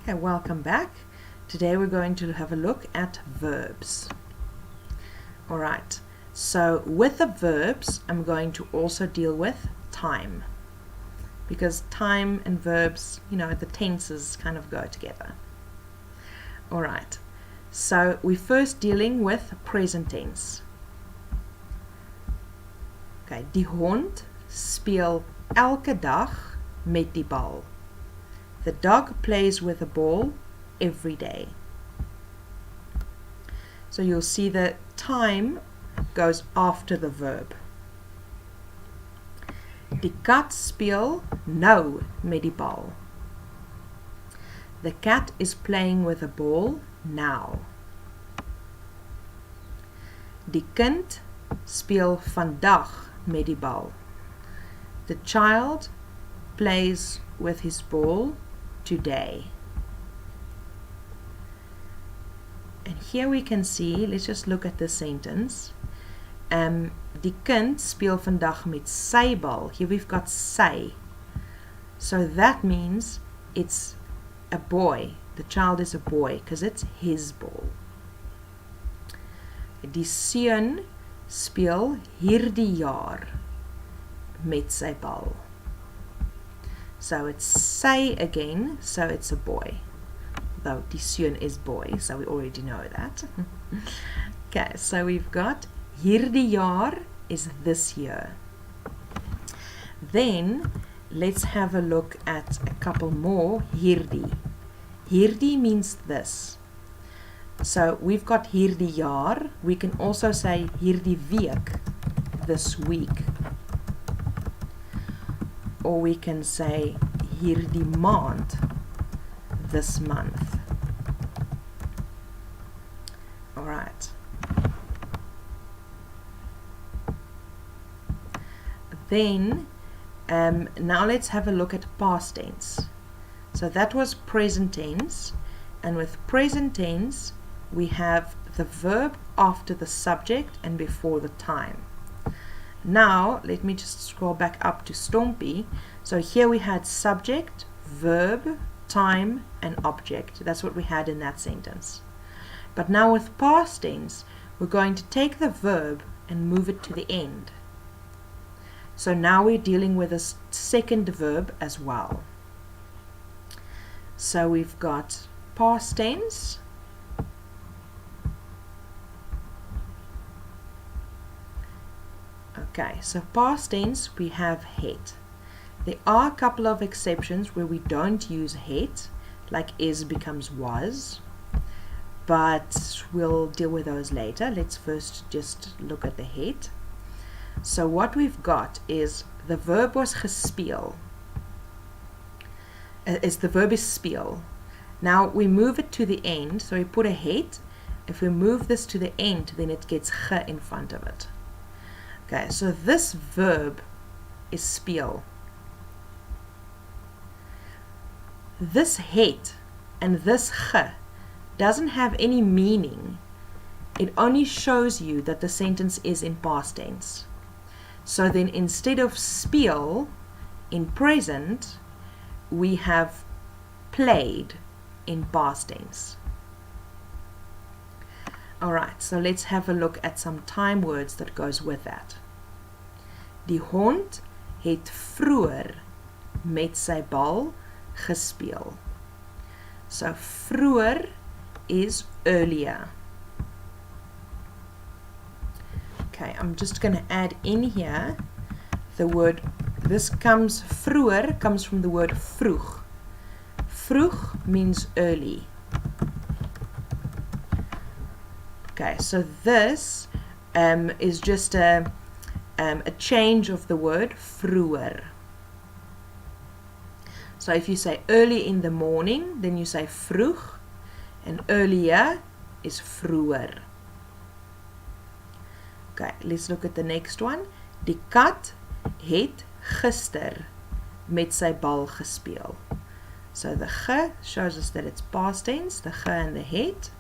Okay, welcome back. Today we're going to have a look at verbs. Alright, so with the verbs, I'm going to also deal with time. Because time and verbs, you know, the tenses kind of go together. Alright, so we're first dealing with present tense. Okay, die hond speel elke dag met die bal. The dog plays with a ball every day. So you'll see that time goes after the verb. Die kat speel nou met die bal. The cat is playing with a ball now. Die kind speel vandag met die bal. The child plays with his ball today. And here we can see, let's just look at this sentence. Die kind speel vandag met sy bal. Here we've got sy. So that means it's a boy. The child is a boy because it's his ball. Die seun speel hierdie jaar met sy bal. So it's say again, so it's a boy. Though die seun is boy, so we already know that. Okay, so we've got hierdie jaar is this year. Then let's have a look at a couple more. Hierdie. Hierdie means this. So we've got hierdie jaar. We can also say hierdie week, this week. Or we can say hierdie maand, this month. Alright. Then, now let's have a look at past tense. So that was present tense, and with present tense, we have the verb after the subject and before the time. Now, let me just scroll back up to Stompie. So here we had subject, verb, time, and object. That's what we had in that sentence. But now with past tense, we're going to take the verb and move it to the end. So now we're dealing with a second verb as well. So we've got past tense, okay, so past tense we have het. There are a couple of exceptions where we don't use het, like is becomes was, but we'll deal with those later. Let's first just look at the het. So what we've got is the verb was gespeel. The verb is speel. Now we move it to the end, so we put a het. If we move this to the end, then it gets ge in front of it. Okay, so this verb is speel. This het and this ge doesn't have any meaning. It only shows you that the sentence is in past tense. So then instead of speel in present, we have played in past tense. Alright, so let's have a look at some time words that goes with that. Die hond het vroeër met sy bal gespeel. So vroeër is earlier. Okay, I'm just going to add in here the word, this comes, vroeër comes from the word vroeg. Vroeg means early. Okay, so this is just a change of the word vroeër. So if you say early in the morning, then you say vroeg, and earlier is vroeër. Okay, let's look at the next one. Die kat het gister met sy bal gespeel. So the ge shows us that it's past tense, the ge and the het.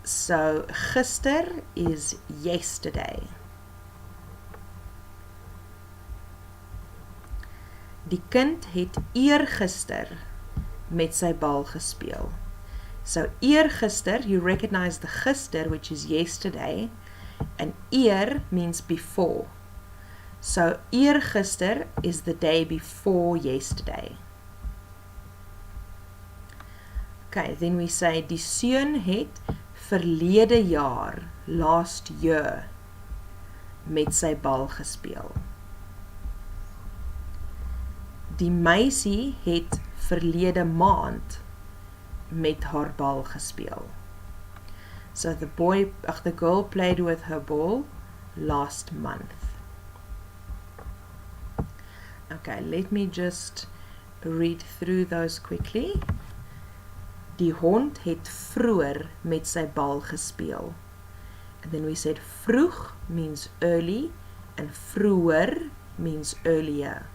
So gister is yesterday. Die kind het eergister met sy bal gespeel. So eergister, you recognize the gister, which is yesterday, and eer means before. So eergister is the day before yesterday. Okay, then we say die seun het verlede jaar, last year, met sy bal gespeel. Die meisie het verlede maand met haar bal gespeel. So the girl played with her ball last month. Okay, let me just read through those quickly. Die hond het vroeër met sy bal gespeel. And then we said vroeg means early and vroeër means earlier.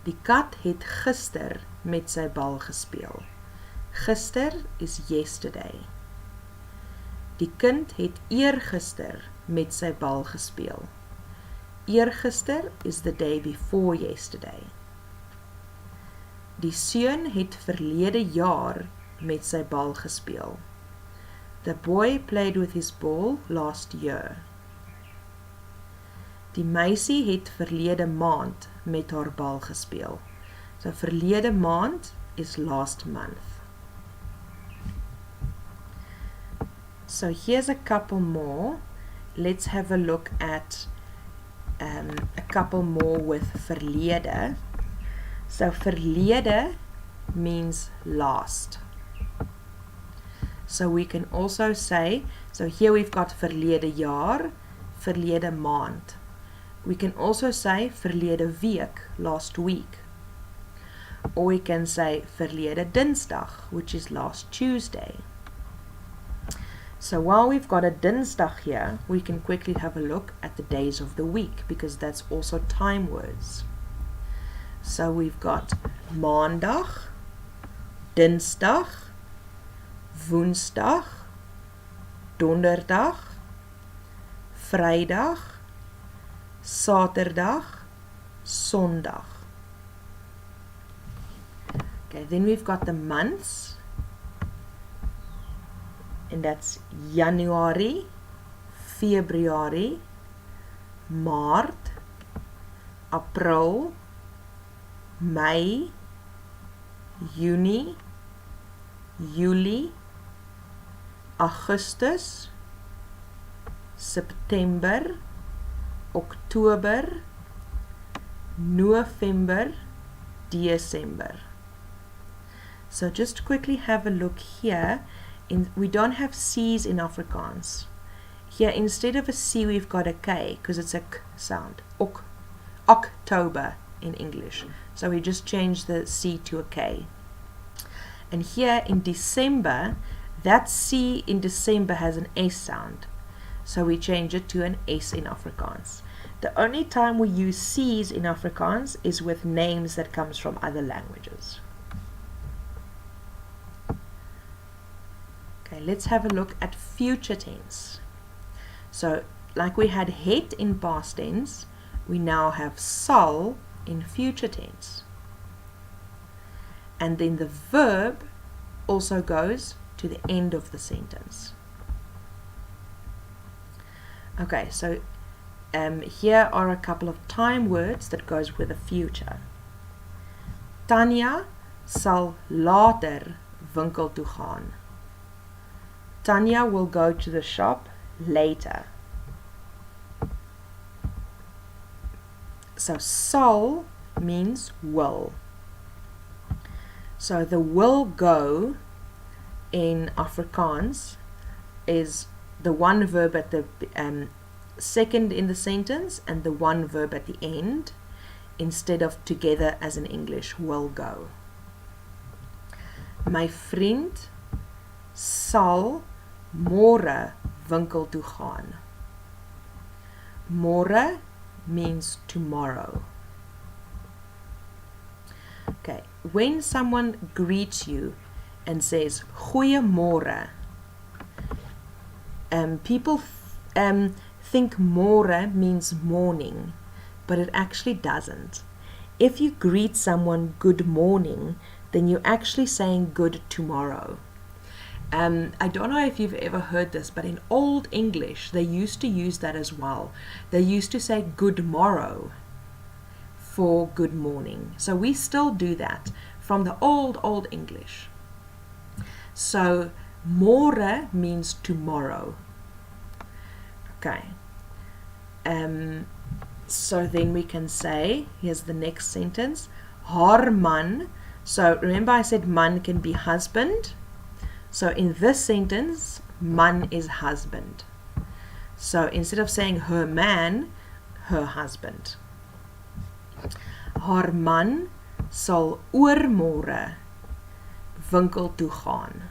Die kat het gister met sy bal gespeel. Gister is yesterday. Die kind het eergister met sy bal gespeel. Eergister is the day before yesterday. Die seun het verlede jaar met sy bal gespeel. The boy played with his ball last year. Die meisie het verlede maand met haar bal gespeel. So verlede maand is last month. So here's a couple more. Let's have a look at a couple more with verlede. So verlede means last. So we can also say, so here we've got verlede jaar, verlede maand. We can also say verlede week, last week. Or we can say verlede dinsdag, which is last Tuesday. So while we've got a dinsdag here, we can quickly have a look at the days of the week, because that's also time words. So we've got maandag, dinsdag, woensdag, donderdag, vrydag, saterdag, sondag. Okay, then we've got the months, and that's January, February, Maart, April, Mei, Junie, Julie, Augustus, September, Oktober, November, December. So just quickly have a look here. We don't have C's in Afrikaans. Here instead of a C we've got a K because it's a K sound. October in English. So we just change the C to a K. And here in December, that C in December has an S sound. So we change it to an S in Afrikaans. The only time we use C's in Afrikaans is with names that comes from other languages. Okay, let's have a look at future tense. So, like we had het in past tense, we now have sal in future tense. And then the verb also goes to the end of the sentence. Okay, so here are a couple of time words that goes with the future. Tanya sal later winkel toe gaan. Tanya will go to the shop later. So sal means will. So the will go in Afrikaans is the one verb at the second in the sentence and the one verb at the end, instead of together as in English, will go. My vriend sal môre winkel toe gaan. Môre means tomorrow. Okay, when someone greets you and says goeiemôre, people think môre means morning, but it actually doesn't. if you greet someone good morning, then you're actually saying good tomorrow. I don't know if you've ever heard this, but in Old English, they used to use that as well. They used to say good morrow for good morning. So we still do that from the old English. So môre means tomorrow. Okay. So then we can say, here's the next sentence, haar man. So remember I said man can be husband. So in this sentence, man is husband. So instead of saying her man, her husband. Haar man sal oormôre winkel toe gaan.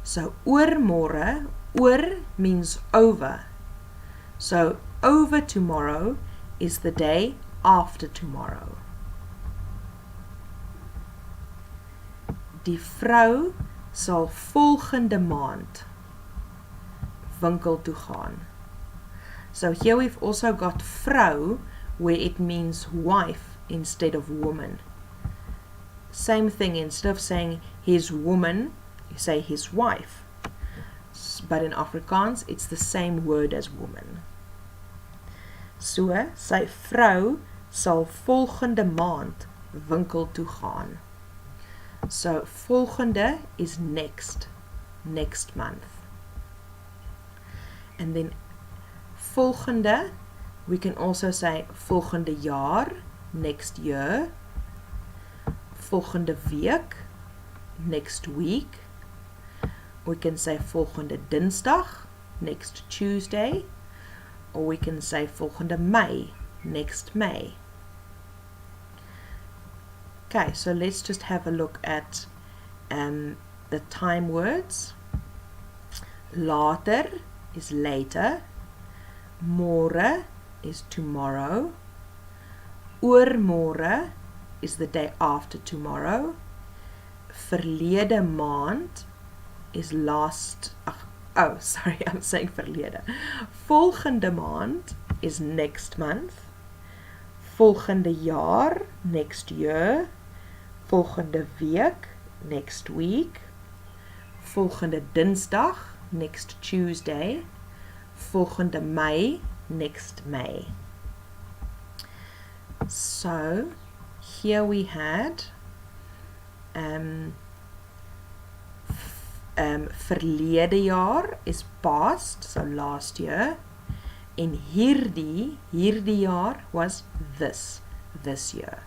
So oormôre, oor means over. So over tomorrow is the day after tomorrow. Die vrou sal volgende maand winkel toe gaan. So here we've also got vrou, where it means wife instead of woman. Same thing, instead of saying his woman, you say his wife. But in Afrikaans, it's the same word as woman. So, sy vrou sal volgende maand winkel toe gaan. So, volgende is next month. And then volgende, we can also say volgende jaar, next year. Volgende week, next week. We can say volgende dinsdag, next Tuesday. Or we can say volgende May, next May. Okay, so let's just have a look at the time words. Later is later. Môre is tomorrow. Oormôre is the day after tomorrow. Verlede maand is last... Oh, sorry, I'm saying verlede. Volgende maand is next month. Volgende jaar, next year. Volgende week, next week. Volgende dinsdag, next Tuesday. Volgende Mei, next May. So, here we had verlede jaar is past, so last year. En hierdie jaar was this year.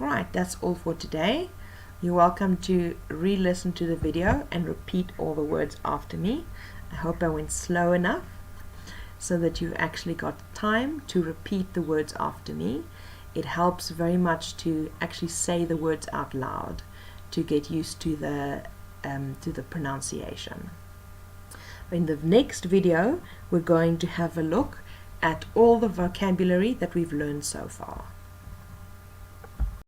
Alright, that's all for today. You're welcome to re-listen to the video and repeat all the words after me. I hope I went slow enough so that you've actually got time to repeat the words after me. It helps very much to actually say the words out loud to get used to the pronunciation. In the next video, we're going to have a look at all the vocabulary that we've learned so far.